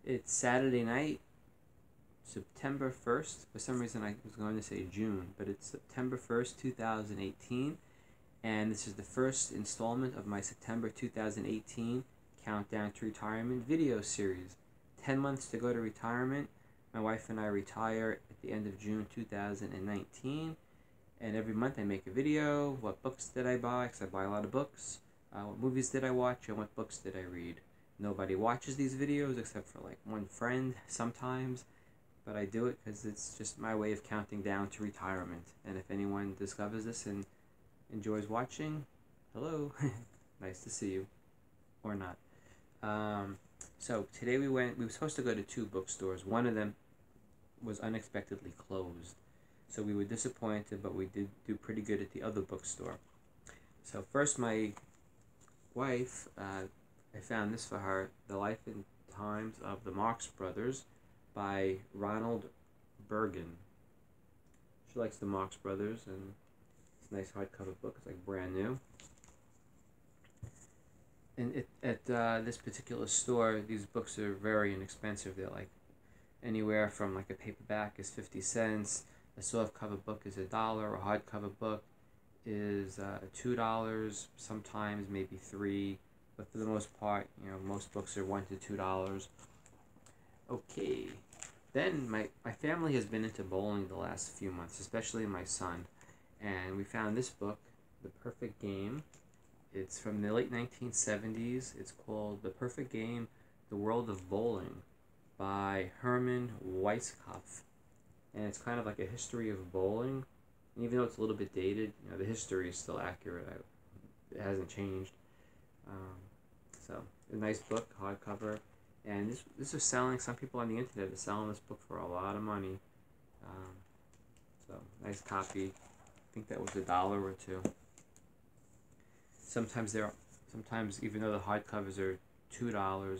It's Saturday night, September 1st. For some reason, I was going to say June, but it's September 1st, 2018. And this is the first installment of my September 2018 Countdown to Retirement video series. 10 months to go to retirement. My wife and I retire at the end of June 2019. And every month I make a video. What books did I buy? Because I buy a lot of books. What movies did I watch? And what books did I read? Nobody watches these videos except for like one friend sometimes. But I do it because it's just my way of counting down to retirement. And if anyone discovers this and enjoys watching, hello. Nice to see you. Or not. So today we were supposed to go to two bookstores. One of them was unexpectedly closed. So we were disappointed, but we did do pretty good at the other bookstore. So first, my wife, I found this for her, The Life and Times of the Marx Brothers by Ronald Bergen. She likes the Marx Brothers, and it's a nice hardcover book. It's like brand new. And at this particular store, these books are very inexpensive. They're like anywhere from like a paperback is 50 cents, a softcover book is $1, a hardcover book is $2, sometimes maybe $3, but for the most part, most books are $1 to $2. Okay, then my family has been into bowling the last few months, especially my son, and we found this book, The Perfect Game. It's from the late 1970s. It's called The Perfect Game, The World of Bowling by Herman Weisskopf. And it's kind of like a history of bowling. And even though it's a little bit dated, the history is still accurate. It hasn't changed. So, a nice book, hardcover. And this is selling, some people on the internet are selling this book for a lot of money. So, nice copy. I think that was $1 or $2. Sometimes even though the hardcovers are $2, I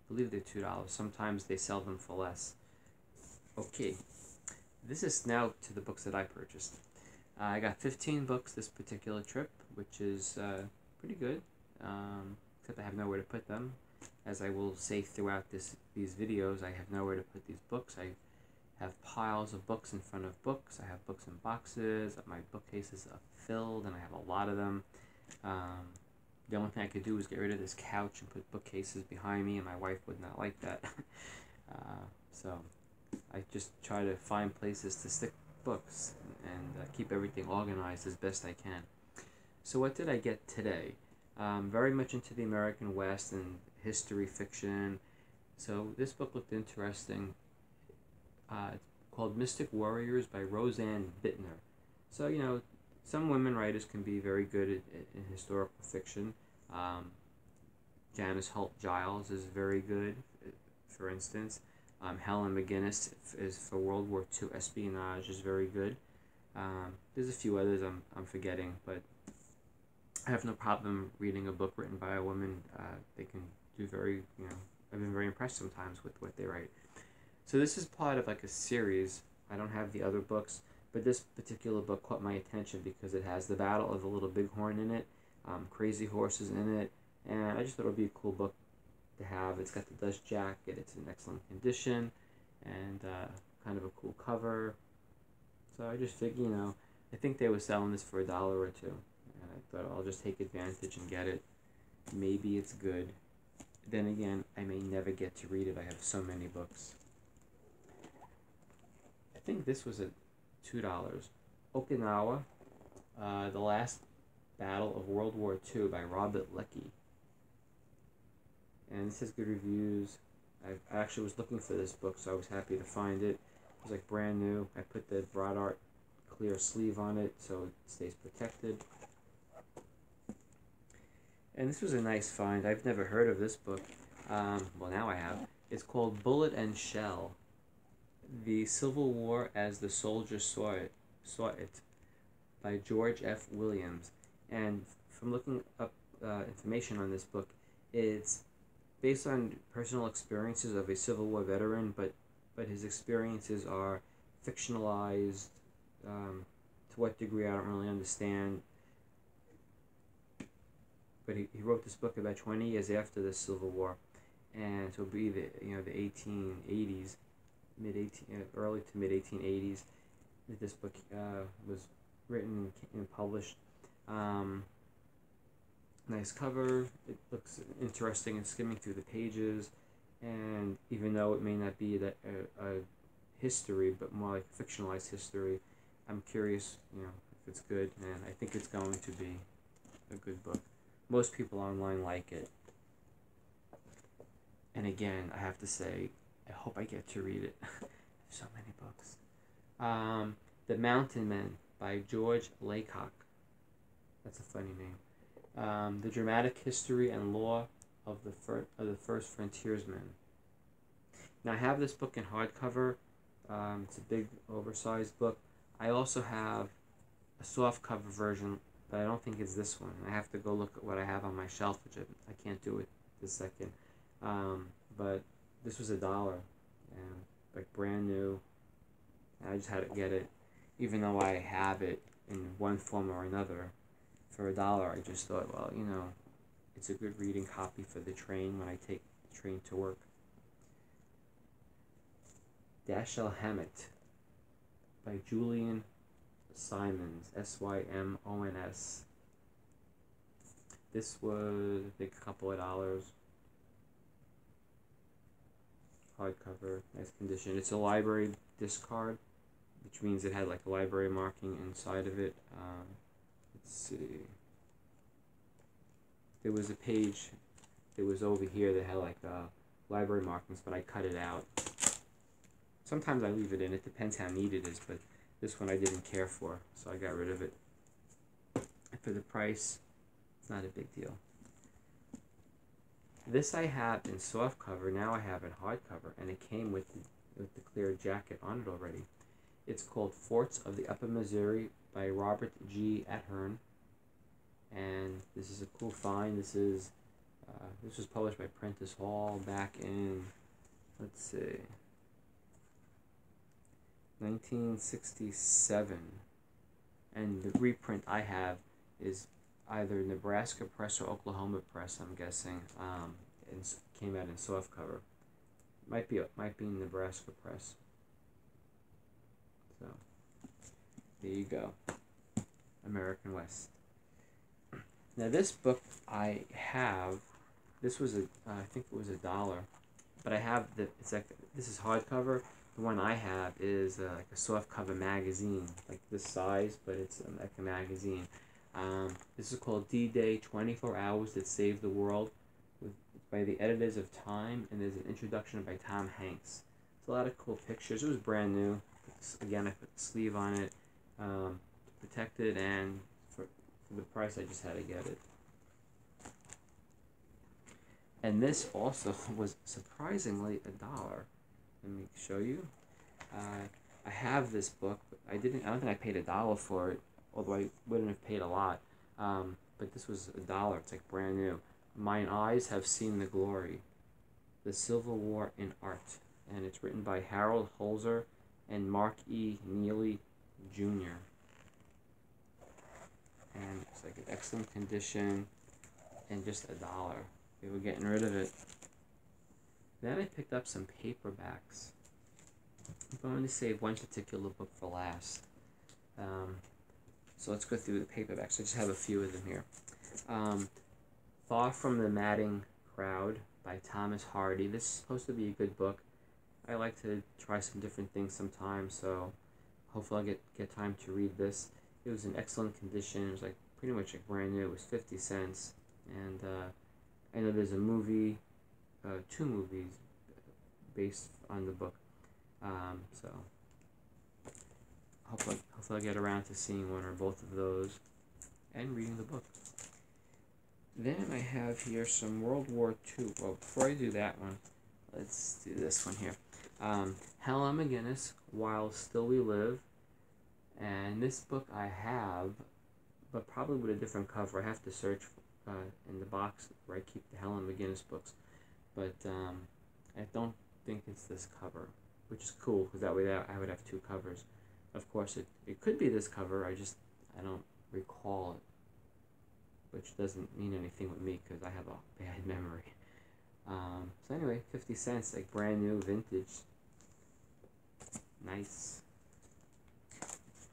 believe they're $2, sometimes they sell them for less. Okay, this is now to the books that I purchased. I got 15 books this particular trip, which is pretty good, except I have nowhere to put them. As I will say throughout these videos, I have nowhere to put these books. I have piles of books in front of books. I have books in boxes. My bookcases are filled, and I have a lot of them. The only thing I could do is get rid of this couch and put bookcases behind me, and my wife would not like that. So I just try to find places to stick books and keep everything organized as best I can. So what did I get today? Very much into the American West and history fiction. So this book looked interesting. It's called Mystic Warriors by Roseanne Bittner. So, some women writers can be very good in historical fiction. Janice Holt Giles is very good, for instance. Helen McGinnis is for World War II espionage is very good. There's a few others I'm forgetting, but I have no problem reading a book written by a woman. They can do very, I've been very impressed sometimes with what they write. So this is part of like a series. I don't have the other books, but this particular book caught my attention because it has the Battle of the Little Bighorn in it, Crazy Horses in it, and I just thought it would be a cool book to have. It's got the dust jacket, it's in excellent condition, and kind of a cool cover. So I just figured, I think they were selling this for $1 or $2, and I thought I'll just take advantage and get it. Maybe it's good. Then again, I may never get to read it. I have so many books. I think this was at $2. Okinawa, The Last Battle of World War II by Robert Leckie. And this has good reviews. I actually was looking for this book, so I was happy to find it. It was like brand new. I put the Broad Art clear sleeve on it so it stays protected. And this was a nice find. I've never heard of this book. Well, now I have. It's called Bullet and Shell: The Civil War as the Soldier Saw It by George F. Williams. And from looking up information on this book, it's based on personal experiences of a Civil War veteran, but his experiences are fictionalized. To what degree, I don't really understand. But he wrote this book about 20 years after the Civil War. and so it'll be the the 1880s, early to mid 1880s that this book was written and published. Nice cover. It looks interesting and skimming through the pages, and even though it may not be a history, but more like fictionalized history, I'm curious, if it's good, and I think it's going to be a good book. Most people online like it. And again, I have to say, I hope I get to read it. So many books. The Mountain Men by George Laycock. That's a funny name. The Dramatic History and Law of the First Frontiersman. Now I have this book in hardcover. It's a big, oversized book. I also have a softcover version, but I don't think it's this one. I have to go look at what I have on my shelf, which I can't do it this second. But this was $1, and like brand new. I just had to get it, even though I have it in one form or another. For $1, I just thought, well, it's a good reading copy for the train when I take the train to work. Dashiell Hammett by Julian Simons, Symons. This was, I think, a couple of dollars. Hardcover, nice condition. It's a library discard, which means it had like a library marking inside of it. Let's see. There was a page that was over here that had like library markings, but I cut it out. Sometimes I leave it in. It depends how neat it is, but this one I didn't care for, so I got rid of it. And for the price, it's not a big deal. This I have in softcover. Now I have in hardcover, and it came with the clear jacket on it already. It's called Forts of the Upper Missouri by Robert G. Ahern, and this is a cool find. This was published by Prentice Hall back in, let's see, 1967, and the reprint I have is either Nebraska Press or Oklahoma Press, I'm guessing, and came out in softcover. Might be Nebraska Press. So there you go, American West. Now this book I have, this was I think it was $1, but I have it's like, this is hardcover. The one I have is like a softcover magazine, like this size, but it's like a magazine. This is called D-Day 24 Hours That Saved the World, by the editors of Time, and there's an introduction by Tom Hanks. It's a lot of cool pictures. It was brand new. Again, I put the sleeve on it to protect it, and for the price I just had to get it. And this also was surprisingly $1. Let me show you. I have this book, but I don't think I paid $1 for it, although I wouldn't have paid a lot. But this was $1. It's like brand new. Mine Eyes Have Seen the Glory, The Civil War in Art, and it's written by Harold Holzer and Mark E. Neely Jr. And it's like in excellent condition, and just $1. They were getting rid of it. Then I picked up some paperbacks. I'm going to save one particular book for last. So let's go through the paperbacks. I just have a few of them here. Far from the Madding Crowd by Thomas Hardy. This is supposed to be a good book. I like to try some different things sometimes, so hopefully I'll get time to read this. It was in excellent condition. It was like pretty much like brand new. It was 50 cents. And I know there's a movie, 2 movies based on the book. So hopefully I'll get around to seeing one or both of those and reading the book. Then I have here some World War II. Well, before I do that one, let's do this one here. Helen McGinnis, While Still We Live. And this book I have, but probably with a different cover. I have to search in the box where I keep the Helen McGinnis books. But I don't think it's this cover, which is cool, because that way I would have 2 covers. Of course, it could be this cover. I don't recall it, which doesn't mean anything with me because I have a bad memory. So anyway, 50 cents, like brand new, vintage. Nice.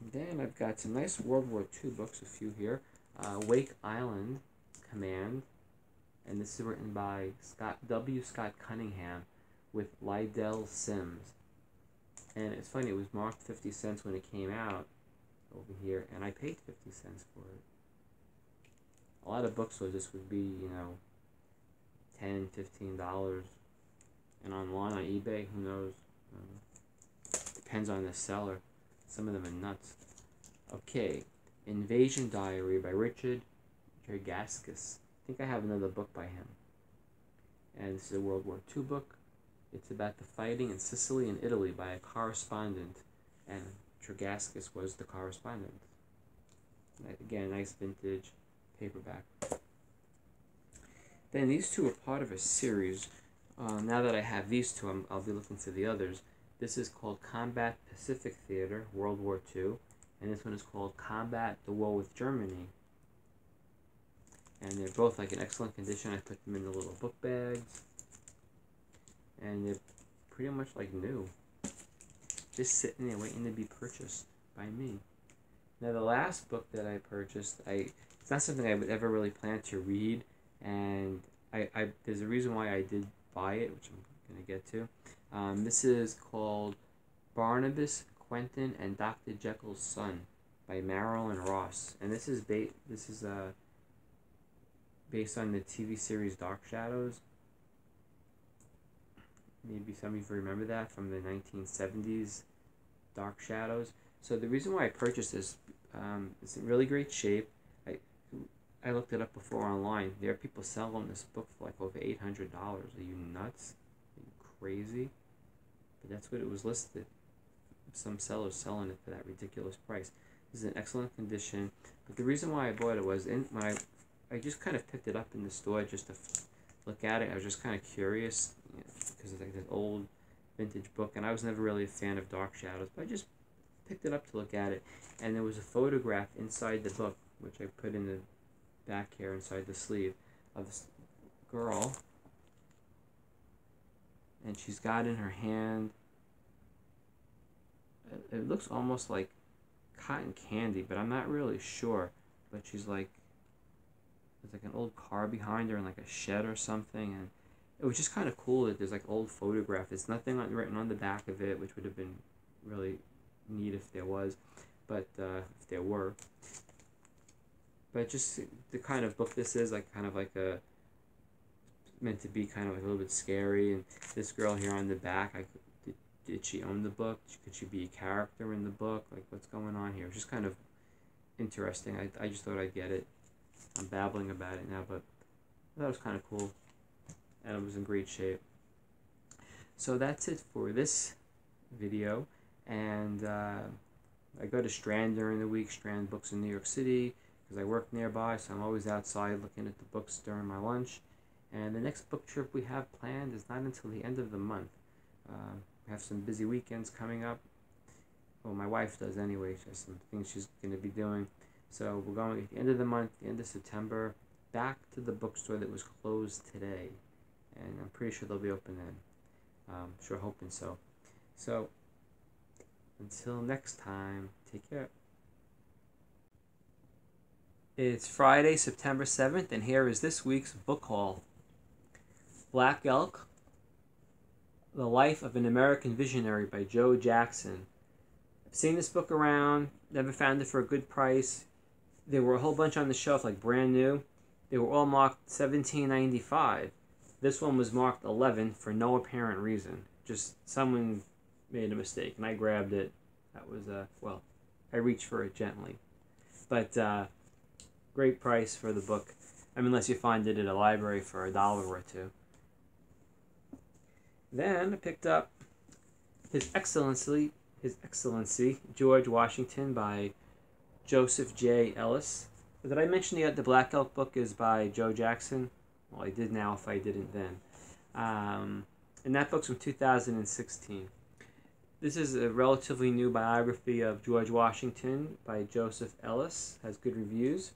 And then I've got some nice World War II books, a few here. Wake Island Command, and this is written by Scott Cunningham with Lydell Sims. And it's funny, it was marked 50 cents when it came out over here, and I paid 50 cents for it. A lot of bookstores, this would be, $10, $15. And online, on eBay, who knows? Depends on the seller. Some of them are nuts. Okay, Invasion Diary by Richard Jergaskis. I think I have another book by him. And this is a World War II book. It's about the fighting in Sicily and Italy by a correspondent, and Jergaskis was the correspondent. Again, nice vintage paperback. Then these two are part of a series. Now that I have these two, I'll be looking to the others. This is called Combat Pacific Theater, World War II, and this one is called Combat: The War with Germany. And they're both like in excellent condition. I put them in the little book bags, and they're pretty much like new, just sitting there waiting to be purchased by me. Now the last book that I purchased, it's not something I would ever really plan to read, and there's a reason why I did buy it, which I'm going to get to. This is called Barnabas, Quentin, and Dr. Jekyll's Son by Marilyn Ross, and this is based on the TV series Dark Shadows. Maybe some of you remember that from the 1970s, Dark Shadows. So the reason why I purchased this, it's in really great shape. I looked it up before online. There are people selling this book for like over $800. Are you nuts? Are you crazy? But that's what it was listed. Some sellers selling it for that ridiculous price. This is in excellent condition. But the reason why I bought it was when I just kind of picked it up in the store just to look at it. I was just kind of curious, because it's like this old vintage book, and I was never really a fan of Dark Shadows, but I just picked it up to look at it, and there was a photograph inside the book, which I put in the back here inside the sleeve, of this girl, and she's got in her hand, it looks almost like cotton candy, but I'm not really sure, but she's like, there's like an old car behind her and like a shed or something, and it was just kind of cool that there's like old photograph. There's nothing written on the back of it, which would have been really neat if there was, but if there were. But just the kind of book this is, like kind of like meant to be kind of like a little bit scary. And this girl here on the back, did she own the book? Could she be a character in the book? Like, what's going on here? It was just kind of interesting. I just thought I'd get it. I'm babbling about it now, but I thought it was kind of cool, and it was in great shape. So that's it for this video, and I go to Strand during the week, Strand Books in New York City, because I work nearby, so I'm always outside looking at the books during my lunch. And the next book trip we have planned is not until the end of the month. We have some busy weekends coming up. Well, my wife does anyway. She has some things she's going to be doing. So we're going at the end of the month, the end of September, back to the bookstore that was closed today. And I'm pretty sure they'll be open then. Sure hoping so. So, until next time, take care. It's Friday, September 7th, and here is this week's book haul. Black Elk, The Life of an American Visionary by Joe Jackson. I've seen this book around, never found it for a good price. There were a whole bunch on the shelf, like brand new. They were all marked $17.95. This one was marked $11 for no apparent reason. Just someone made a mistake, and I grabbed it. That was, well, I reached for it gently. But, great price for the book. I mean, unless you find it at a library for $1 or $2. Then I picked up His Excellency George Washington by Joseph J. Ellis. Did I mention the Black Elk book is by Joe Jackson? Well, I did now if I didn't then. And that book's from 2016. This is a relatively new biography of George Washington by Joseph Ellis. Has good reviews.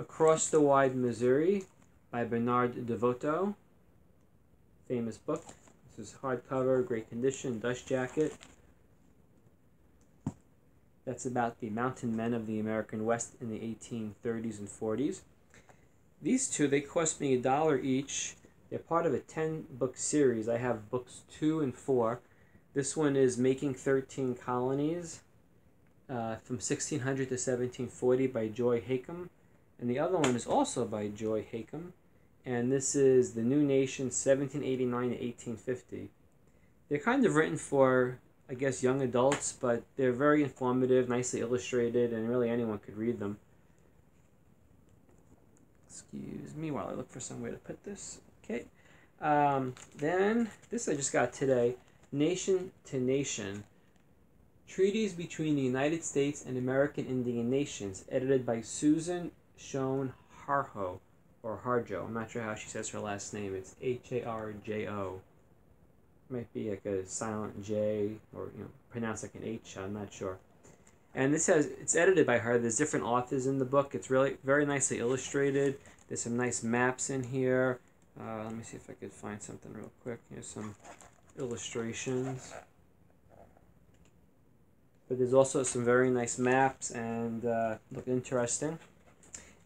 Across the Wide Missouri by Bernard DeVoto. Famous book. This is hardcover, great condition, dust jacket. That's about the mountain men of the American West in the 1830s and 40s. These two, they cost me $1 each. They're part of a 10-book series. I have books 2 and 4. This one is Making 13 Colonies from 1600 to 1740 by Joy Haycom. And the other one is also by Joy Haycom. And this is The New Nation, 1789 to 1850. They're kind of written for, I guess, young adults, but they're very informative, nicely illustrated, and really anyone could read them. Excuse me while I look for somewhere to put this. Okay. Then, this I just got today. Nation to Nation. Treaties Between the United States and American Indian Nations, edited by Susan Schoen Harjo, or Harjo. I'm not sure how she says her last name. It's Harjo. Might be like a silent J, or pronounced like an H. I'm not sure. And it's edited by her. There's different authors in the book. It's really very nicely illustrated. There's some nice maps in here. Let me see if I could find something real quick. Here's some illustrations. But there's also some very nice maps and look interesting.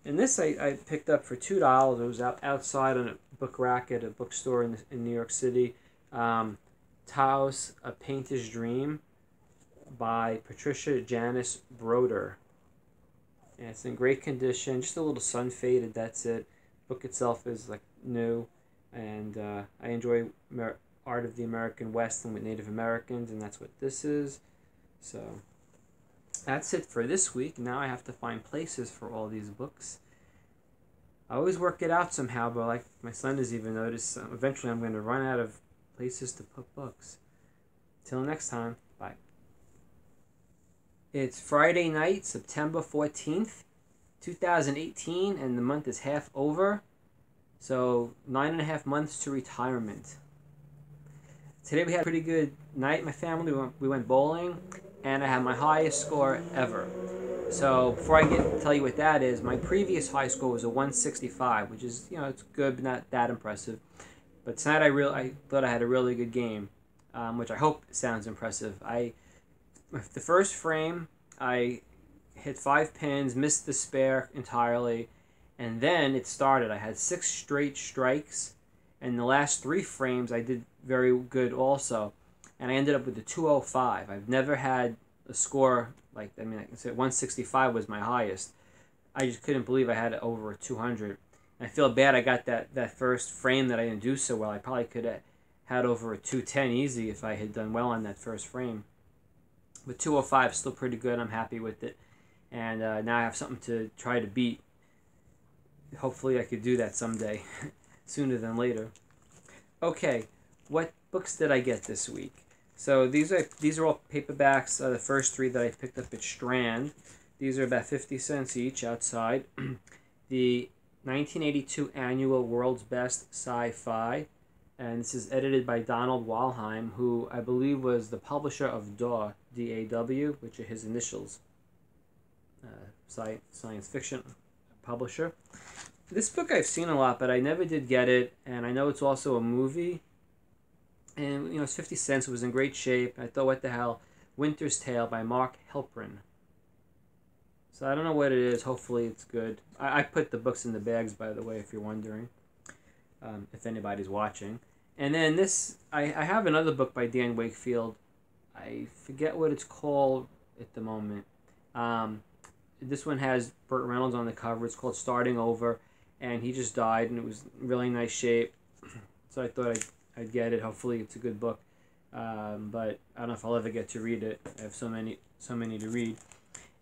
And this I picked up for $2. It was outside on a book rack at a bookstore in New York City. Taos, A Painter's Dream by Patricia Janice Broder. And it's in great condition, just a little sun faded, that's it. Book itself is like new, and I enjoy art of the American West and with Native Americans, and that's what this is. So that's it for this week. Now I have to find places for all these books. I always work it out somehow, but like my son has even noticed, eventually I'm going to run out of places to put books. Till next time, bye. It's Friday night, September 14th, 2018, and the month is half over. So 9.5 months to retirement. Today we had a pretty good night, my family. We went bowling, and I had my highest score ever. So before I tell you what that is, my previous high score was a 165, which is, it's good, but not that impressive. But tonight I thought I had a really good game, which I hope sounds impressive. The first frame, I hit 5 pins, missed the spare entirely, and then it started. I had 6 straight strikes, and the last 3 frames I did very good also, and I ended up with a 205. I've never had a score like, I can say 165 was my highest. I just couldn't believe I had over 200. I feel bad I got that first frame that I didn't do so well. I probably could have had over a 210 easy if I had done well on that first frame. But 205 is still pretty good. I'm happy with it. And now I have something to try to beat. Hopefully I could do that someday, sooner than later. Okay, what books did I get this week? So these are all paperbacks. The first 3 that I picked up at Strand. These are about 50 cents each outside. The 1982 annual World's Best Sci-Fi, and this is edited by Donald Walheim, who I believe was the publisher of DAW, D-A-W, which are his initials. Science fiction publisher. This book I've seen a lot, but I never did get it, and I know it's also a movie. And, it's 50 cents. It was in great shape. I thought, what the hell? Winter's Tale by Mark Helprin. So I don't know what it is. Hopefully it's good. I put the books in the bags, by the way, if you're wondering. If anybody's watching. And then this, I have another book by Dan Wakefield. I forget what it's called at the moment. This one has Burt Reynolds on the cover. It's called Starting Over. And he just died, and it was in really nice shape. So I thought I'd get it. Hopefully it's a good book. But I don't know if I'll ever get to read it. I have so many to read.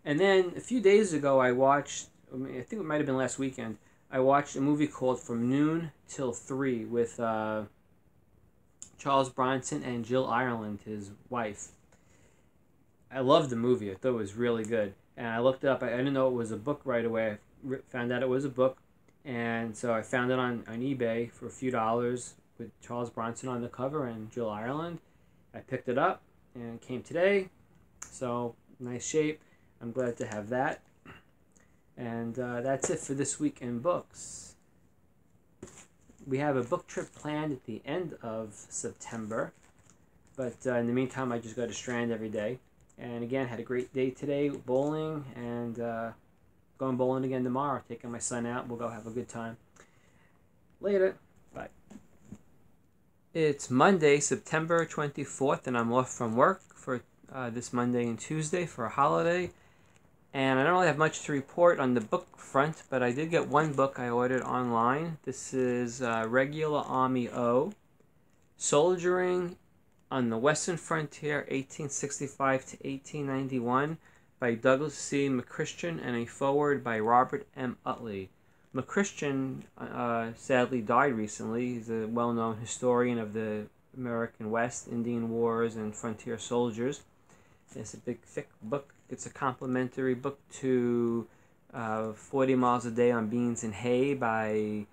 And then a few days ago I watched, I think it might have been last weekend, I watched a movie called From Noon Till 3 with Charles Bronson and Jill Ireland, his wife. I loved the movie. I thought it was really good. And I looked it up. I didn't know it was a book right away. I found out it was a book. And so I found it on eBay for a few dollars with Charles Bronson on the cover and Jill Ireland. I picked it up and it came today. So nice shape. I'm glad to have that. And that's it for this week in books. We have a book trip planned at the end of September, but in the meantime, I just go to Strand every day. And again, had a great day today, bowling, and going bowling again tomorrow. Taking my son out. We'll go have a good time. Later. Bye. It's Monday, September 24th, and I'm off from work for this Monday and Tuesday for a holiday. And I don't really have much to report on the book front, but I did get one book I ordered online. This is Regular Army O, Soldiering on the Western Frontier, 1865 to 1891, by Douglas C. McChristian, and a foreword by Robert M. Utley. McChristian sadly died recently. He's a well-known historian of the American West, Indian Wars, and frontier soldiers. It's a big, thick book. It's a complimentary book to 40 Miles a Day on Beans and Hay by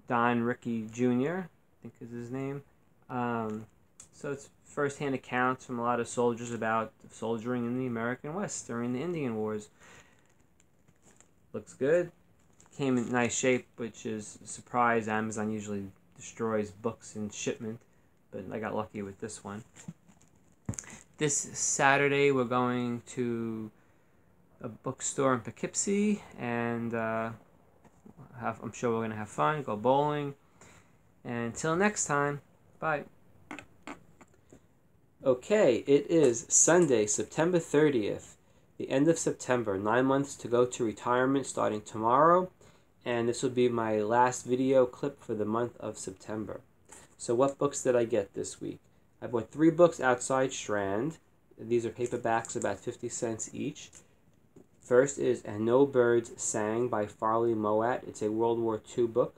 Don Rickey Jr., I think is his name. So it's first-hand accounts from a lot of soldiers about soldiering in the American West during the Indian Wars. Looks good. Came in nice shape, which is a surprise. Amazon usually destroys books in shipment, but I got lucky with this one. This Saturday we're going to a bookstore in Poughkeepsie, and I'm sure we're going to have fun, go bowling. And until next time, bye. Okay, it is Sunday, September 30th, the end of September. 9 months to go to retirement starting tomorrow, and this will be my last video clip for the month of September. So what books did I get this week? I bought 3 books outside Strand. These are paperbacks, about 50 cents each. First is And No Birds Sang by Farley Mowat. It's a World War II book.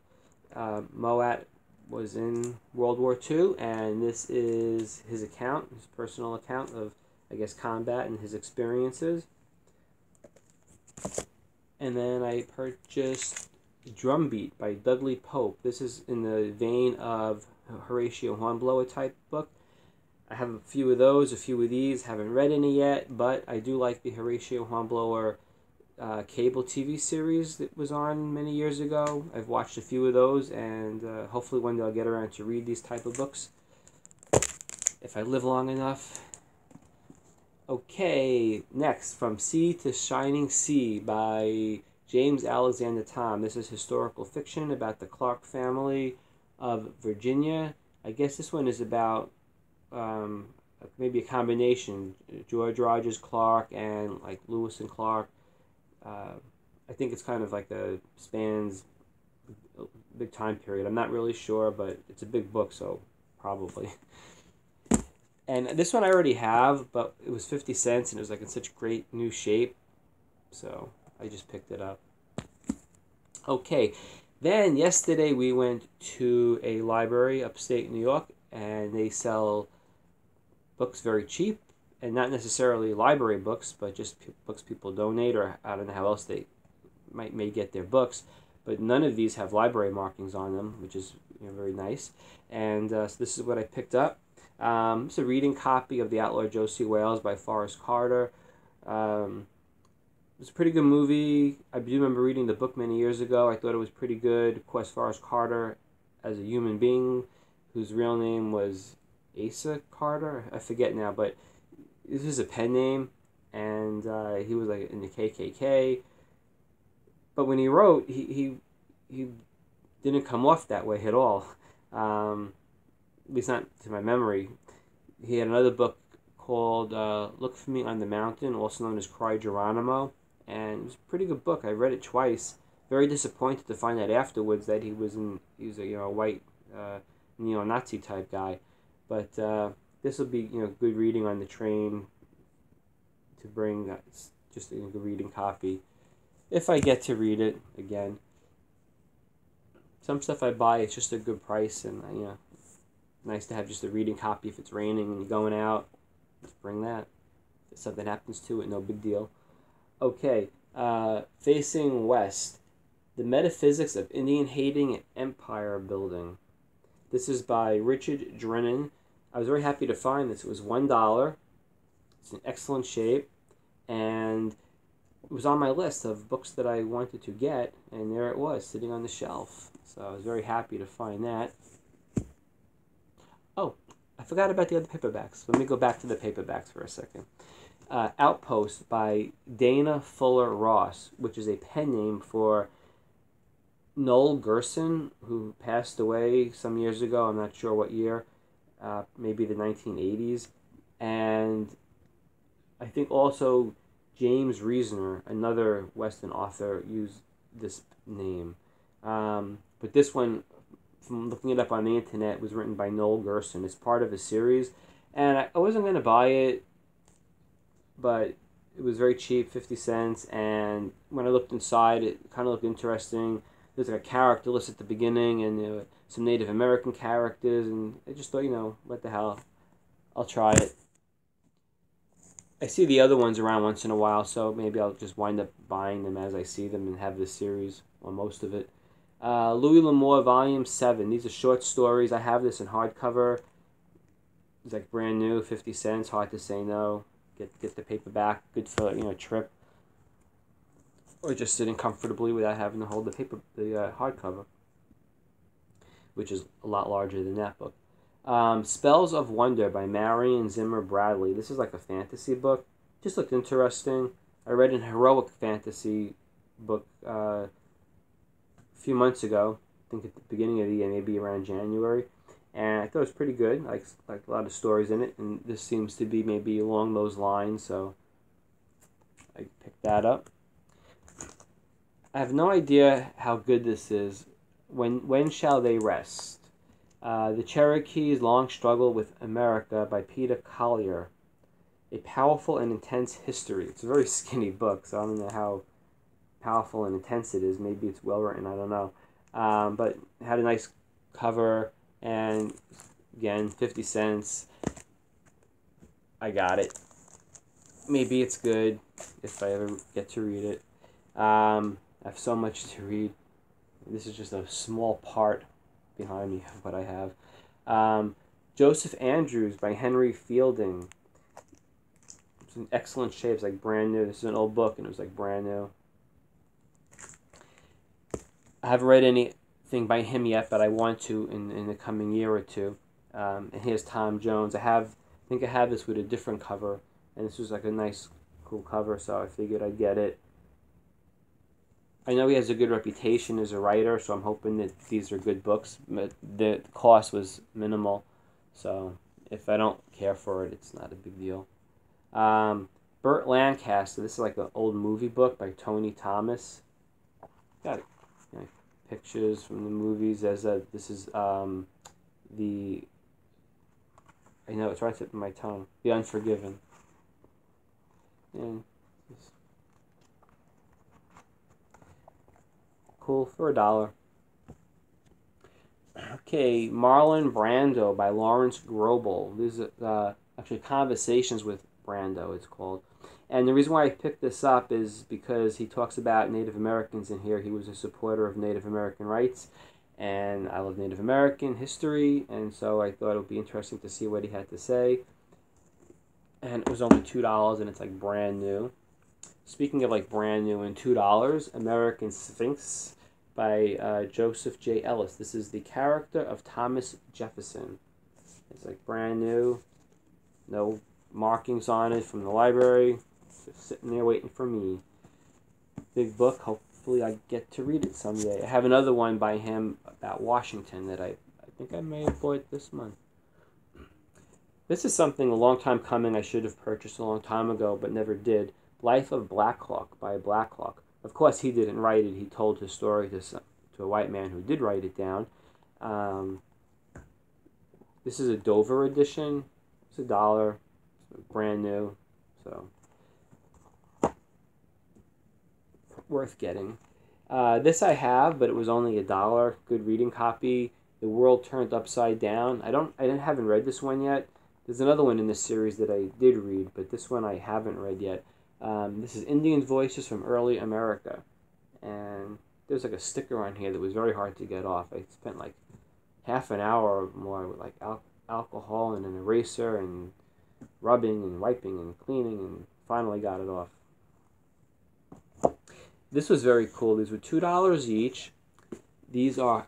Mowat was in World War II, and this is his account, his personal account of, I guess, combat and his experiences. And then I purchased Drumbeat by Dudley Pope. This is in the vein of Horatio Hornblower type book. I have a few of those, a few of these. Haven't read any yet, but I do like the Horatio Hornblower cable TV series that was on many years ago. I've watched a few of those, and hopefully one day I'll get around to read these type of books if I live long enough. Okay, next, From Sea to Shining Sea by James Alexander Thom. This is historical fiction about the Clark family of Virginia. I guess this one is about maybe a combination, George Rogers Clark and like Lewis and Clark. I think it's kind of like spans a big time period. I'm not really sure, but it's a big book, so probably. And this one I already have, but it was 50 cents, and it was like in such great new shape, so I just picked it up. Okay, then yesterday we went to a library upstate New York, and they sell books very cheap, and not necessarily library books, but just books people donate, or I don't know how else they may get their books. But none of these have library markings on them, which is very nice. And so this is what I picked up. It's a reading copy of The Outlaw Josey Wales by Forrest Carter. It's a pretty good movie. I do remember reading the book many years ago. I thought it was pretty good. Of course, Forrest Carter, as a human being, whose real name was Asa Carter, I forget now, but this is a pen name, and he was like in the KKK. But when he wrote, he didn't come off that way at all. At least not to my memory. He had another book called Look for Me on the Mountain, also known as Cry Geronimo, and it was a pretty good book. I read it twice. Very disappointed to find out afterwards that he was a white neo-Nazi type guy. But this will be good reading on the train to bring, just a good reading copy if I get to read it again. Some stuff I buy, it's just a good price, and nice to have just a reading copy if it's raining and you're going out. Just bring that. If something happens to it, no big deal. Okay, Facing West, The Metaphysics of Indian Hating and Empire Building. This is by Richard Drennan. I was very happy to find this. It was $1. It's in excellent shape, and it was on my list of books that I wanted to get, and there it was, sitting on the shelf. So I was very happy to find that. Oh, I forgot about the other paperbacks. Let me go back to the paperbacks for a second. Outpost by Dana Fuller Ross, which is a pen name for Noel Gerson, who passed away some years ago. I'm not sure what year, maybe the 1980s. And I think also James Reasoner, another Western author, used this name. But this one, from looking it up on the internet, was written by Noel Gerson. It's part of a series. And I wasn't going to buy it, but it was very cheap, 50 cents. And when I looked inside, it kind of looked interesting. There's like a character list at the beginning, and some Native American characters. And I just thought, what the hell, I'll try it. I see the other ones around once in a while, so maybe I'll just wind up buying them as I see them and have this series, or most of it. Louis L'Amour, Volume 7. These are short stories. I have this in hardcover. It's like brand new, 50 cents. Hard to say no. Get the paperback. Good for a trip, or just sitting comfortably without having to hold the hardcover, which is a lot larger than that book. Spells of Wonder by Marion Zimmer Bradley. This is like a fantasy book. Just looked interesting. I read an heroic fantasy book a few months ago. I think at the beginning of the year, maybe around January. And I thought it was pretty good. Like a lot of stories in it. And this seems to be maybe along those lines. So I picked that up. I have no idea how good this is. When Shall They Rest? The Cherokees' Long Struggle with America by Peter Collier. A powerful and intense history. It's a very skinny book, so I don't know how powerful and intense it is. Maybe it's well written, I don't know. But it had a nice cover, and again, 50 cents. I got it. Maybe it's good if I ever get to read it. I have so much to read. This is just a small part behind me of what I have. Joseph Andrews by Henry Fielding. It's in excellent shape. It's like brand new. This is an old book, and it was like brand new. I haven't read anything by him yet, but I want to in the coming year or two. And here's Tom Jones. I think I have this with a different cover, and this was like a nice, cool cover, so I figured I'd get it. I know he has a good reputation as a writer, so I'm hoping that these are good books. But the cost was minimal, so if I don't care for it, it's not a big deal. Burt Lancaster. This is like an old movie book by Tony Thomas. Got pictures from the movies. This is the. I know it's right at the tip of my tongue. The Unforgiven. And cool for $1. Okay, Marlon Brando by Lawrence Grobel. These are actually Conversations with Brando, it's called. And the reason why I picked this up is because he talks about Native Americans in here. He was a supporter of Native American rights, and I love Native American history, and so I thought it would be interesting to see what he had to say. And it was only $2, and it's like brand new. Speaking of like brand new and $2, American Sphinx by Joseph J. Ellis. This is the character of Thomas Jefferson. It's like brand new. No markings on it from the library. Just sitting there waiting for me. Big book. Hopefully I get to read it someday. I have another one by him about Washington that I think I may have bought this month. This is something a long time coming I should have purchased a long time ago but never did. Life of Blackhawk by Blackhawk. Of course, he didn't write it. He told his story to a white man who did write it down. This is a Dover edition. It's $1. It's brand new. So, worth getting. This I have, but it was only $1. Good reading copy. The World Turned Upside Down. I haven't read this one yet. There's another one in this series that I did read, but this one I haven't read yet. This is Indian Voices from Early America. And there's like a sticker on here that was very hard to get off. I spent like half an hour or more with like alcohol and an eraser and rubbing and wiping and cleaning, and finally got it off. This was very cool. These were $2 each. These are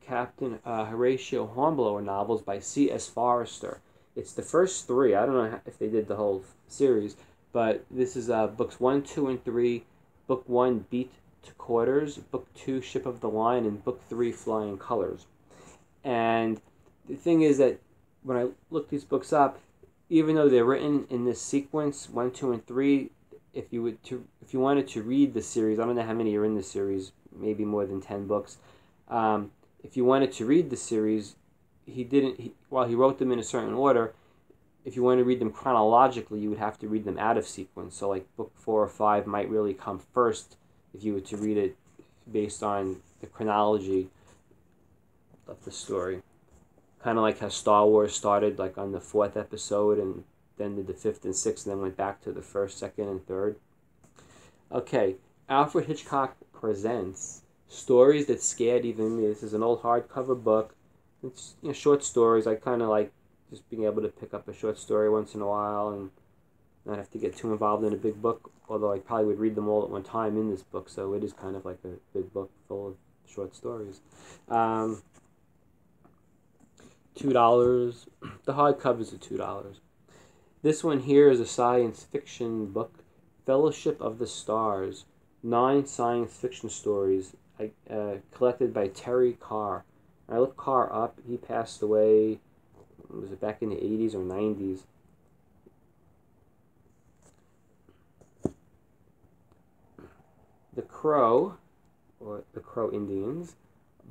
Captain Horatio Hornblower novels by C.S. Forester. It's the first three. I don't know if they did the whole series, but this is books 1, 2, and 3. Book 1, Beat to Quarters. Book 2, Ship of the Line. And Book 3, Flying Colors. And the thing is that when I looked these books up, even though they're written in this sequence, 1, 2, and 3, if you wanted to read the series, I don't know how many are in the series, maybe more than 10 books. If you wanted to read the series, while he wrote them in a certain order, if you wanted to read them chronologically, you would have to read them out of sequence. So like book 4 or 5 might really come first if you were to read it based on the chronology of the story. Kind of like how Star Wars started like on the 4th episode and then did the 5th and 6th and then went back to the 1st, 2nd, and 3rd. Okay, Alfred Hitchcock presents Stories That Scared Even Me. This is an old hardcover book. It's short stories. I kind of like just being able to pick up a short story once in a while and not have to get too involved in a big book, although I probably would read them all at one time in this book, so it is kind of like a big book full of short stories. $2. The hardcovers are $2. This one here is a science fiction book, Fellowship of the Stars, 9 science fiction stories collected by Terry Carr. I looked Carr up. He passed away, was it back in the 80s or 90s? The Crow, or The Crow Indians,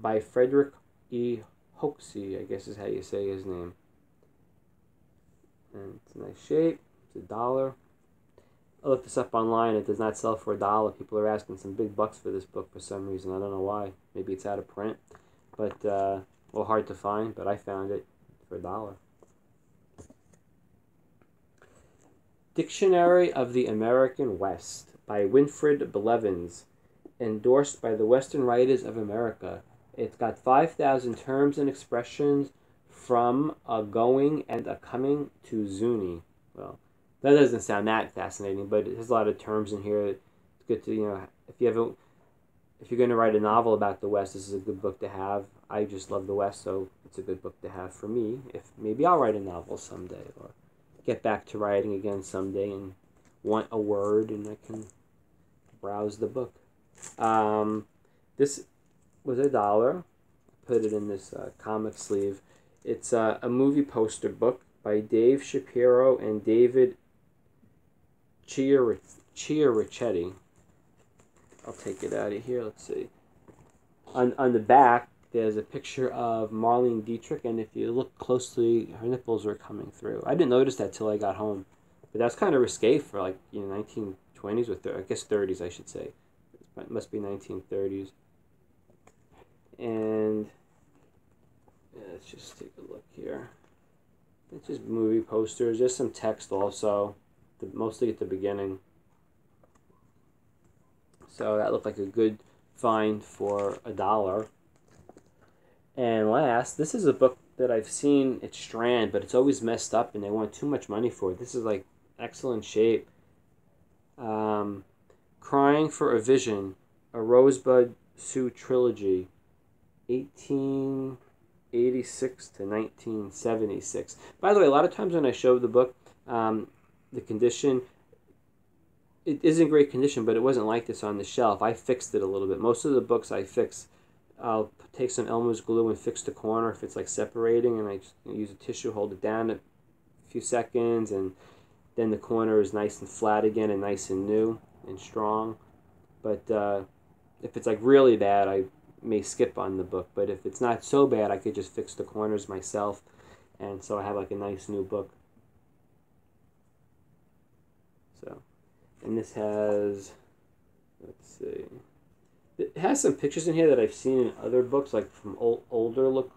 by Frederick E. Hoxie, I guess is how you say his name. And it's a nice shape. It's $1. I looked this up online. It does not sell for $1. People are asking some big bucks for this book for some reason. I don't know why. Maybe it's out of print. But, well, hard to find, but I found it for $1. Dictionary of the American West by Winfred Blevins, endorsed by the Western Writers of America. It's got 5,000 terms and expressions from a going and a coming to Zuni. Well, that doesn't sound that fascinating, but it has a lot of terms in here. It's good to, if you're going to write a novel about the West, this is a good book to have. I just love the West, so it's a good book to have for me. If maybe I'll write a novel someday, or get back to writing again someday and want a word, and I can browse the book. This was $1. Put it in this comic sleeve. It's a movie poster book by Dave Shapiro and David Chiarichetti. I'll take it out of here. Let's see. On the back, there's a picture of Marlene Dietrich, and if you look closely, her nipples are coming through. I didn't notice that till I got home, but that's kind of risque for 1920s or I guess 30s, I should say. It must be 1930s. And let's just take a look here. It's just movie posters. There's some text also, mostly at the beginning. So that looked like a good find for $1. And last, this is a book that I've seen at Strand, but it's always messed up and they want too much money for it. This is like excellent shape. Crying for a Vision, a Rosebud Sioux trilogy, 1886 to 1976. By the way, a lot of times when I show the book, the condition, it is in great condition, but it wasn't like this on the shelf. I fixed it a little bit. Most of the books I fix, I'll take some Elmer's glue and fix the corner if it's like separating, and I just use a tissue, hold it down a few seconds, and then the corner is nice and flat again and nice and new and strong. But if it's like really bad, I may skip on the book. But if it's not so bad, I could just fix the corners myself, and so I have like a nice new book. So, and this has, let's see, it has some pictures in here that I've seen in other books, like from older look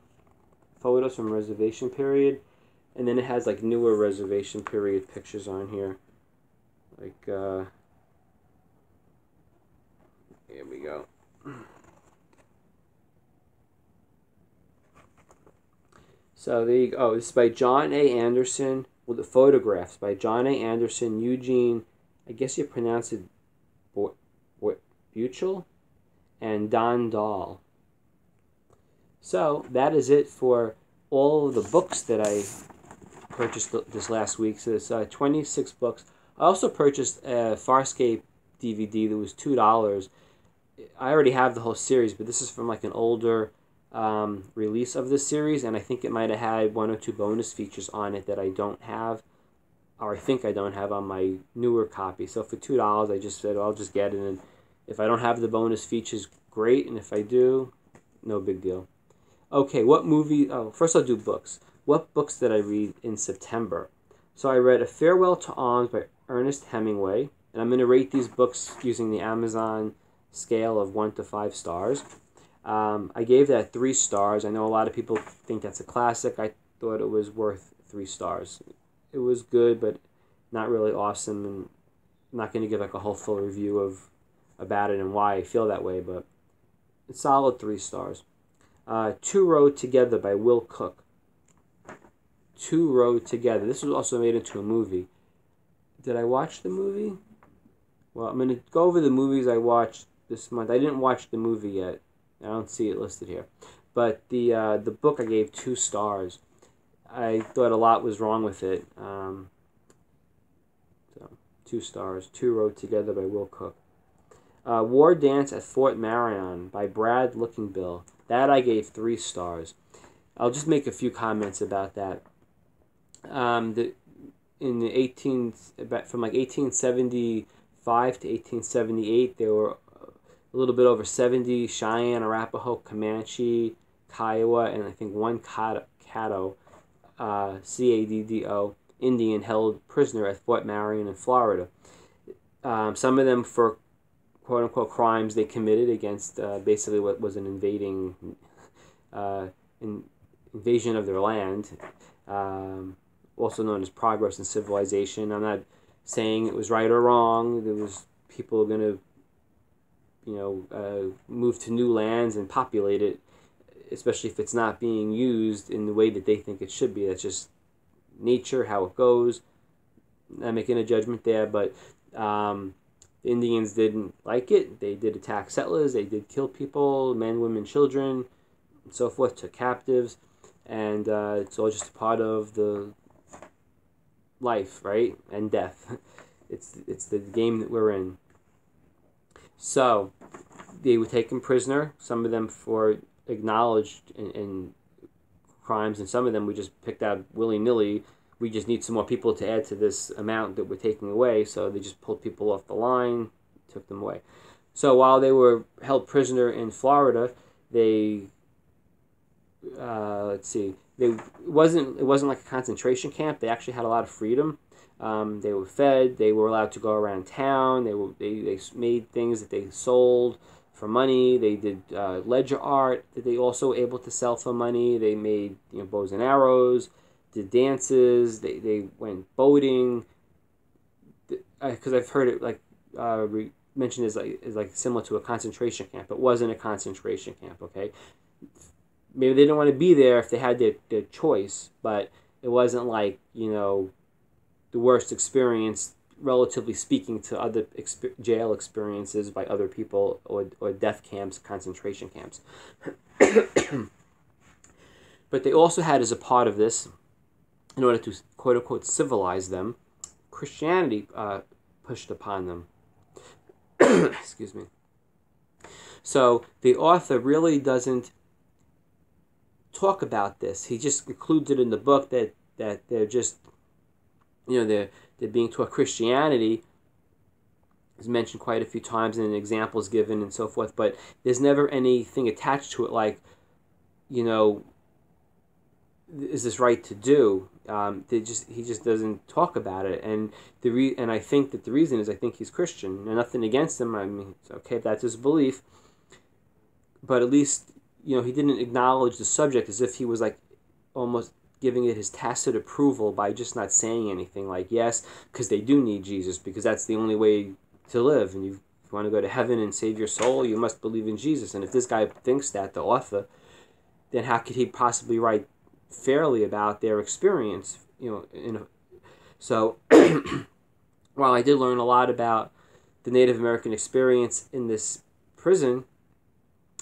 photos from Reservation Period, and then it has like newer Reservation Period pictures on here, like here we go. So there you go. Oh, this is by John A. Anderson, with the photographs by John A. Anderson, Eugene, I guess you pronounce it Buchel, and Don Dahl. So that is it for all of the books that I purchased this last week. So it's 26 books. I also purchased a Farscape DVD that was $2. I already have the whole series, but this is from like an older release of this series, and I think it might have had 1 or 2 bonus features on it that I don't have, or I think I don't have on my newer copy. So for $2, I just said, well, I'll just get it, and if I don't have the bonus features, great, and if I do, no big deal. Okay, what movie? Oh, first I'll do books. What books did I read in September? So I read A Farewell to Arms by Ernest Hemingway, and I'm going to rate these books using the Amazon scale of 1 to 5 stars. I gave that 3 stars. I know a lot of people think that's a classic. I thought it was worth 3 stars. It was good, but not really awesome, and I'm not going to give like a whole full review about it and why I feel that way, but it's solid 3 stars. Two Rode Together by Will Cook. Two Rode Together. This was also made into a movie. Did I watch the movie? Well, I'm going to go over the movies I watched this month. I didn't watch the movie yet. I don't see it listed here. But the book I gave 2 stars. I thought a lot was wrong with it. So 2 stars. Two Rode Together by Will Cook. War Dance at Fort Marion by Brad Looking Bill. That I gave 3 stars. I'll just make a few comments about that. From like 1875 to 1878, there were a little bit over 70 Cheyenne, Arapaho, Comanche, Kiowa, and I think one Caddo, Caddo, Indian held prisoner at Fort Marion in Florida. Some of them for quote-unquote crimes they committed against basically what was an invasion of their land, also known as progress in civilization. I'm not saying it was right or wrong. There was people going to, move to new lands and populate it, especially if it's not being used in the way that they think it should be. That's just nature, how it goes. Not making a judgment there, but the Indians didn't like it. They did attack settlers. They did kill people, men, women, children, and so forth, took captives. And it's all just a part of the life, right? And death. It's the game that we're in. So they were taken prisoner, some of them for acknowledged in crimes, and some of them we just picked out willy-nilly. We just need some more people to add to this amount that we're taking away, so they just pulled people off the line, took them away. So while they were held prisoner in Florida, it wasn't like a concentration camp. They actually had a lot of freedom. They were fed. They were allowed to go around town. They made things that they sold for money. They did ledger art that they also were able to sell for money. They made bows and arrows, did dances. They went boating. Because I've heard it mentioned as like similar to a concentration camp. It wasn't a concentration camp. Okay, maybe they didn't want to be there if they had their choice, but it wasn't like the worst experience, relatively speaking, to other jail experiences by other people or death camps, concentration camps. But they also had, as a part of this, in order to quote-unquote civilize them, Christianity pushed upon them. Excuse me. So the author really doesn't talk about this. He just includes it in the book that they're just they're being taught Christianity. Is mentioned quite a few times and examples given and so forth, but there's never anything attached to it like, is this right to do? He just doesn't talk about it, and I think that the reason is I think he's Christian, and nothing against him. I mean, it's okay if that's his belief, but at least he didn't acknowledge the subject as if he was like almost giving it his tacit approval by just not saying anything like, yes, because they do need Jesus, because that's the only way to live, and if you want to go to heaven and save your soul, you must believe in Jesus. And if this guy thinks that, the author, then how could he possibly write fairly about their experience? So while I did learn a lot about the Native American experience in this prison,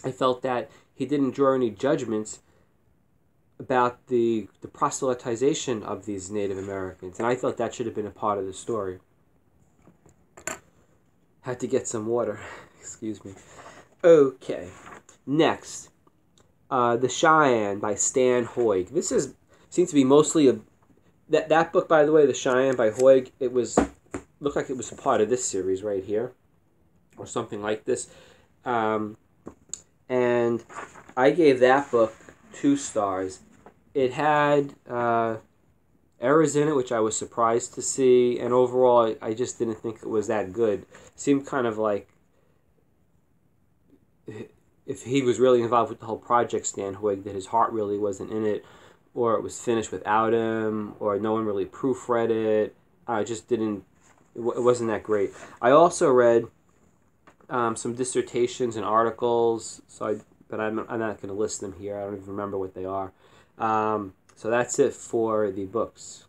I felt that he didn't draw any judgments about the proselytization of these Native Americans, and I thought that should have been a part of the story. Had to get some water. Excuse me. Okay. Next, The Cheyenne by Stan Hoig. This seems to be mostly that book, by the way, The Cheyenne by Hoig. It looked like it was a part of this series right here, or something like this. And I gave that book 2 stars. It had errors in it, which I was surprised to see, and overall, I just didn't think it was that good. It seemed kind of like if he was really involved with the whole project, Stan Hoig, that his heart really wasn't in it, or it was finished without him, or no one really proofread it. I just didn't. It wasn't that great. I also read some dissertations and articles, but I'm not going to list them here. I don't even remember what they are. So that's it for the books.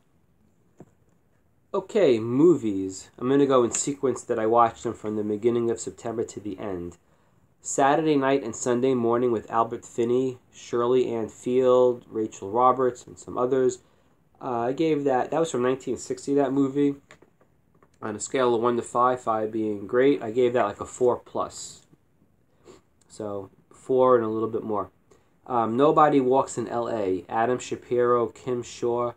Okay, movies. I'm going to go in sequence that I watched them from the beginning of September to the end. Saturday Night and Sunday Morning with Albert Finney, Shirley Ann Field, Rachel Roberts, and some others. I gave that was from 1960, that movie. On a scale of 1 to 5, 5 being great, I gave that like a 4+. So 4 and a little bit more. Nobody Walks in L.A., Adam Shapiro, Kim Shaw,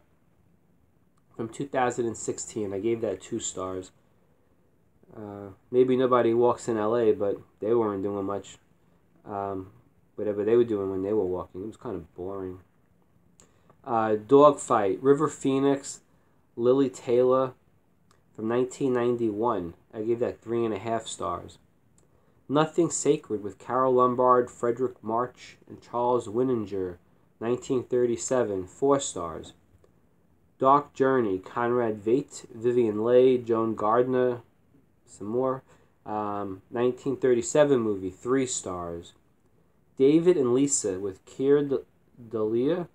from 2016. I gave that 2 stars. Maybe Nobody Walks in L.A., but they weren't doing much. Whatever they were doing when they were walking, it was kind of boring. Dogfight, River Phoenix, Lily Taylor, from 1991. I gave that 3.5 stars. Nothing Sacred with Carol Lombard, Frederick March, and Charles Winninger, 1937, 4 stars. Dark Journey, Conrad Veidt, Vivian Leigh, Joan Gardner, some more. 1937 movie, 3 stars. David and Lisa with Keir Dalia,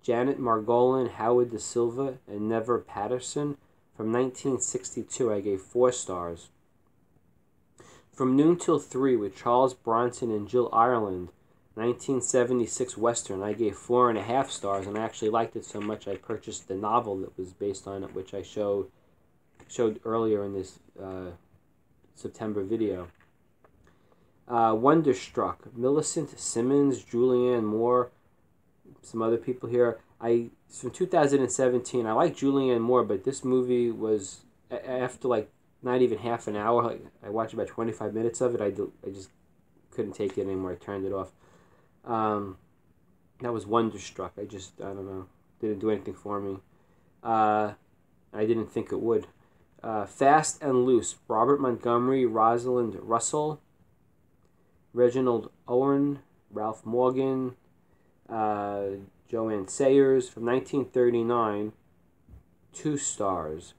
Janet Margolin, Howard Da Silva, and Never Patterson, from 1962. I gave 4 stars. From Noon Till 3 with Charles Bronson and Jill Ireland, 1976 Western. I gave 4.5 stars, and I actually liked it so much I purchased the novel that was based on it, which I showed earlier in this September video. Wonderstruck, Millicent Simmons, Julianne Moore, some other people here. It's from 2017. I like Julianne Moore, but this movie was, after like not even half an hour, like, I watched about 25 minutes of it. I just couldn't take it anymore. I turned it off. That was Wonderstruck. I don't know, didn't do anything for me. I didn't think it would. Fast and Loose, Robert Montgomery, Rosalind Russell, Reginald Owen, Ralph Morgan, Joanne Sayers, from 1939, 2 stars.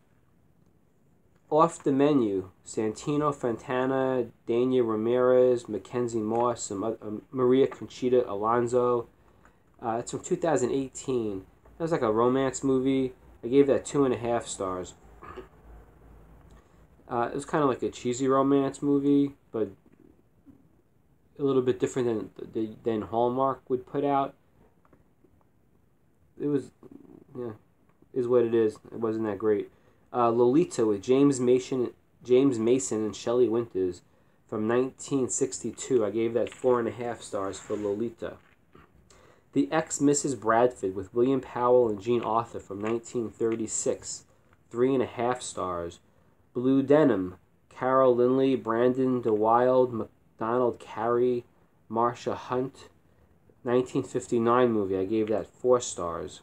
Off the Menu, Santino Fontana, Dania Ramirez, Mackenzie Moss, Maria Conchita Alonso. It's from 2018. That was like a romance movie. I gave that 2.5 stars. It was kind of like a cheesy romance movie, but a little bit different than Hallmark would put out. It was, is what it is. It wasn't that great. Lolita with James Mason and Shelley Winters, from 1962. I gave that 4.5 stars for Lolita. The Ex-Mrs. Bradford with William Powell and Jean Arthur, from 1936, 3.5 stars. Blue Denim, Carol Lindley, Brandon DeWild, MacDonald Carey, Marcia Hunt, 1959 movie. I gave that 4 stars.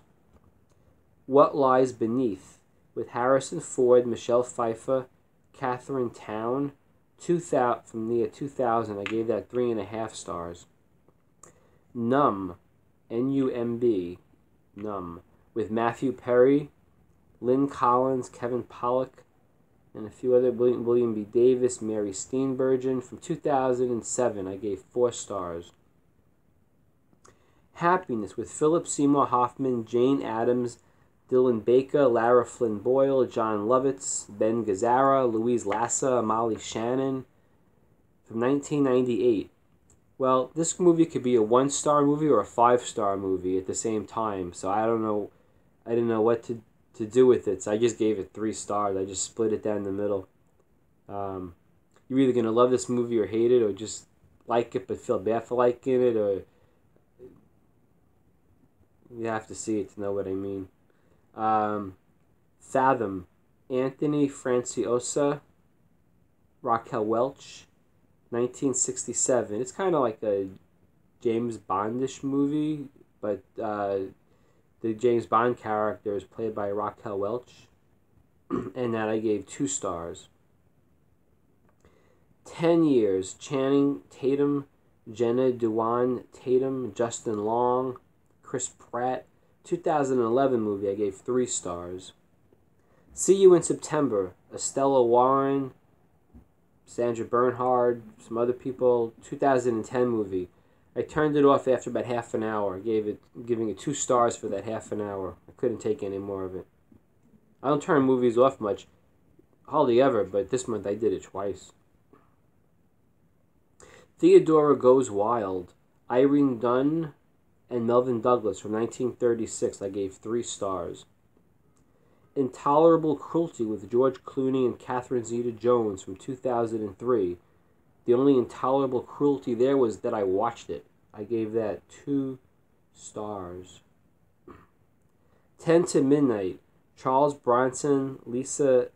What Lies Beneath, with Harrison Ford, Michelle Pfeiffer, Catherine Town, from the year 2000. I gave that 3.5 stars. Numb, N-U-M-B, Numb, with Matthew Perry, Lynn Collins, Kevin Pollak, and a few other, William B. Davis, Mary Steenburgen, from 2007. I gave 4 stars. Happiness with Philip Seymour Hoffman, Jane Addams, Dylan Baker, Lara Flynn Boyle, John Lovitz, Ben Gazzara, Louise Lassa, Molly Shannon, from 1998. Well, this movie could be a 1-star movie or a 5-star movie at the same time, so I don't know. I didn't know what to do with it, so I just gave it 3 stars. I just split it down the middle. You're either gonna love this movie or hate it, or just like it but feel bad for liking it, or you have to see it to know what I mean. Fathom, Anthony Franciosa, Raquel Welch, 1967. It's kind of like a James Bondish movie, but the James Bond character is played by Raquel Welch, and that I gave 2 stars. 10 Years, Channing Tatum, Jenna Dewan Tatum, Justin Long, Chris Pratt, 2011 movie, I gave 3 stars. See You in September, Estella Warren, Sandra Bernhard, some other people, 2010 movie. I turned it off after about half an hour, giving it 2 stars for that half an hour. I couldn't take any more of it. I don't turn movies off much, hardly ever, but this month I did it twice. Theodora Goes Wild, Irene Dunne and Melvin Douglas from 1936. I gave 3 stars. Intolerable Cruelty with George Clooney and Catherine Zeta-Jones from 2003. The only intolerable cruelty there was that I watched it. I gave that 2 stars. 10 to Midnight, Charles Bronson, Lisa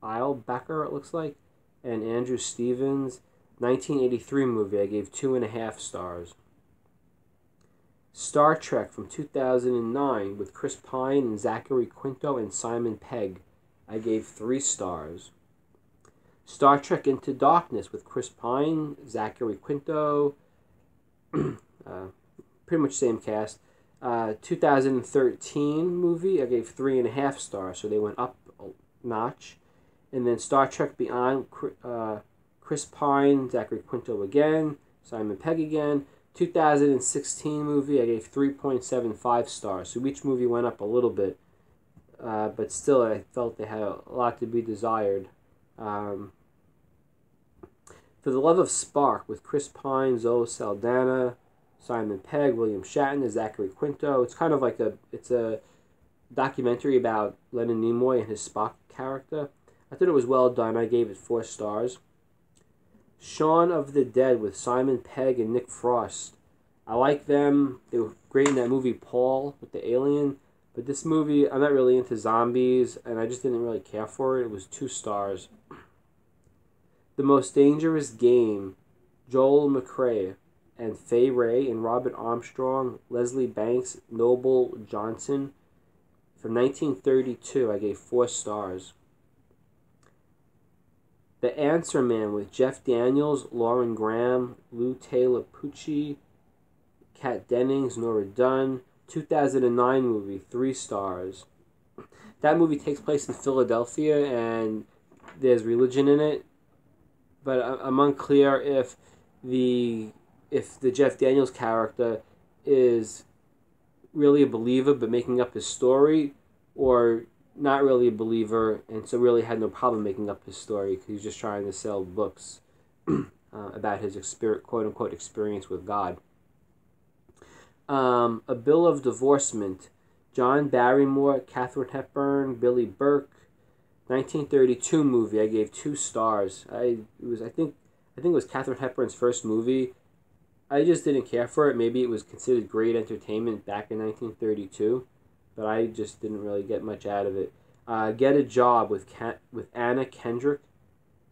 Eilbacher, it looks like, and Andrew Stevens, 1983 movie. I gave 2.5 stars. Star Trek from 2009 with Chris Pine and Zachary Quinto and Simon Pegg. I gave 3 stars. Star Trek Into Darkness with Chris Pine, Zachary Quinto, pretty much same cast. 2013 movie, I gave 3.5 stars, so they went up a notch. And then Star Trek Beyond, Chris Pine, Zachary Quinto again, Simon Pegg again. 2016 movie, I gave 3.75 stars. So each movie went up a little bit, but still I felt they had a lot to be desired. For the Love of Spark with Chris Pine, Zoe Saldana, Simon Pegg, William Shatner, Zachary Quinto. It's kind of like it's a documentary about Leonard Nimoy and his Spock character. I thought it was well done. I gave it 4 stars. Shaun of the Dead with Simon Pegg and Nick Frost. I like them. They were great in that movie Paul with the alien. But this movie, I'm not really into zombies, and I just didn't really care for it. It was 2 stars. The Most Dangerous Game, Joel McCrea and Fay Wray and Robert Armstrong, Leslie Banks, Noble Johnson. From 1932, I gave 4 stars. The Answer Man with Jeff Daniels, Lauren Graham, Lou Taylor Pucci, Kat Dennings, Nora Dunn. 2009 movie, 3 stars. That movie takes place in Philadelphia and there's religion in it, but I'm unclear if the Jeff Daniels character is really a believer but making up his story, or not really a believer and so really had no problem making up his story because he's just trying to sell books about his quote-unquote experience with God. A Bill of Divorcement, John Barrymore, Katharine Hepburn, Billy Burke, 1932 movie. I gave 2 stars. I think it was Katharine Hepburn's first movie. I just didn't care for it. Maybe it was considered great entertainment back in 1932, but I just didn't really get much out of it. Get a Job with Anna Kendrick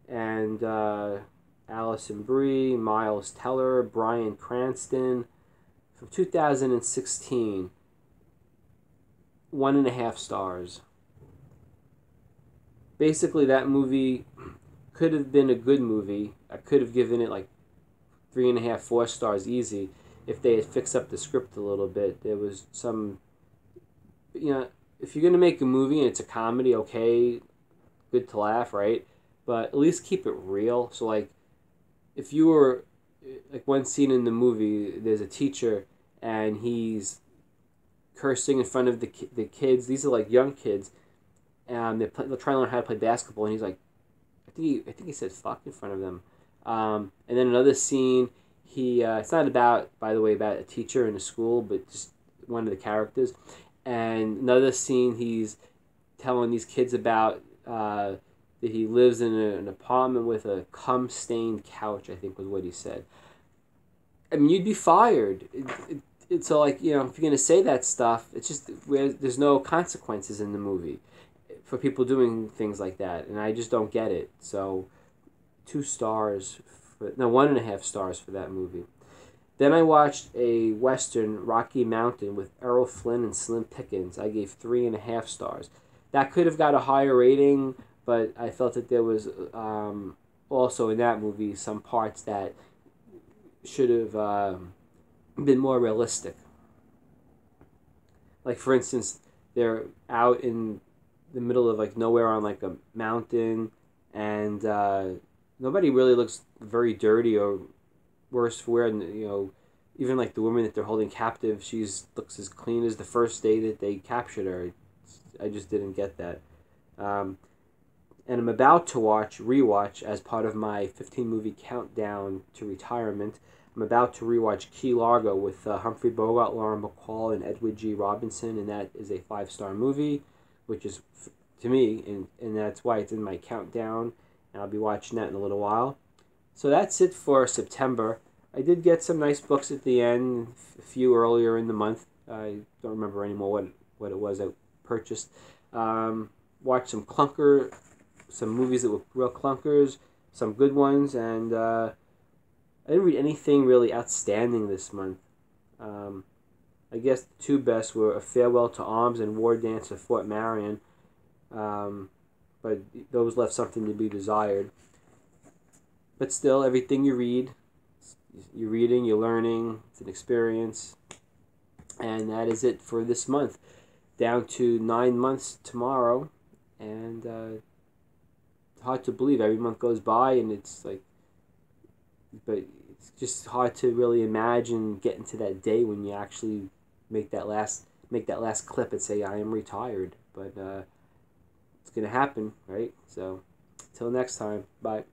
and Alison Brie, Miles Teller, Bryan Cranston. From 2016, 1.5 stars. Basically, that movie could have been a good movie. I could have given it like 3.5, 4 stars easy if they had fixed up the script a little bit. There was some, if you're going to make a movie and it's a comedy, okay, good to laugh, right? But at least keep it real. So, like, if you were, like, one scene in the movie, there's a teacher and he's cursing in front of the kids. These are like young kids, and they're trying to learn how to play basketball. And he's like, I think he said fuck in front of them. And then another scene, it's not about, by the way, about a teacher in a school, but just one of the characters. And another scene, he's telling these kids about that he lives in an apartment with a cum-stained couch, I think was what he said. I mean, you'd be fired. It's so, like, if you're going to say that stuff, it's just there's no consequences in the movie for people doing things like that, and I just don't get it. So 2 stars, 1.5 stars for that movie. Then I watched a Western, Rocky Mountain, with Errol Flynn and Slim Pickens. I gave 3.5 stars. That could have got a higher rating, but I felt that there was also in that movie some parts that should have been more realistic. Like, for instance, they're out in the middle of like nowhere on like a mountain, and nobody really looks very dirty or worse for wear. Even like the woman that they're holding captive, looks as clean as the first day that they captured her. I just didn't get that. And I'm about to rewatch as part of my 15 movie countdown to retirement. I'm about to rewatch Key Largo with Humphrey Bogart, Lauren Bacall, and Edward G. Robinson, and that is a 5-star movie, which is, to me, and that's why it's in my countdown, and I'll be watching that in a little while. So that's it for September. I did get some nice books at the end, a few earlier in the month. I don't remember anymore what it was I purchased. Watched some movies that were real clunkers, some good ones, and I didn't read anything really outstanding this month. I guess the 2 best were A Farewell to Arms and War Dance of Fort Marion, but those left something to be desired. But still, everything you read, you're reading, you're learning, it's an experience. And that is it for this month. Down to 9 months tomorrow, and it's hard to believe. Every month goes by, and it's like, but it's just hard to really imagine getting to that day when you actually make that last clip and say, I am retired. But it's gonna happen, right? So, till next time, bye.